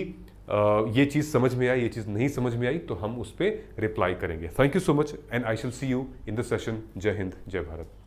ये चीज़ समझ में आई, ये चीज़ नहीं समझ में आई, तो हम उस पर रिप्लाई करेंगे। Thank you so much and I shall see you in the session. जय हिंद, जय भारत।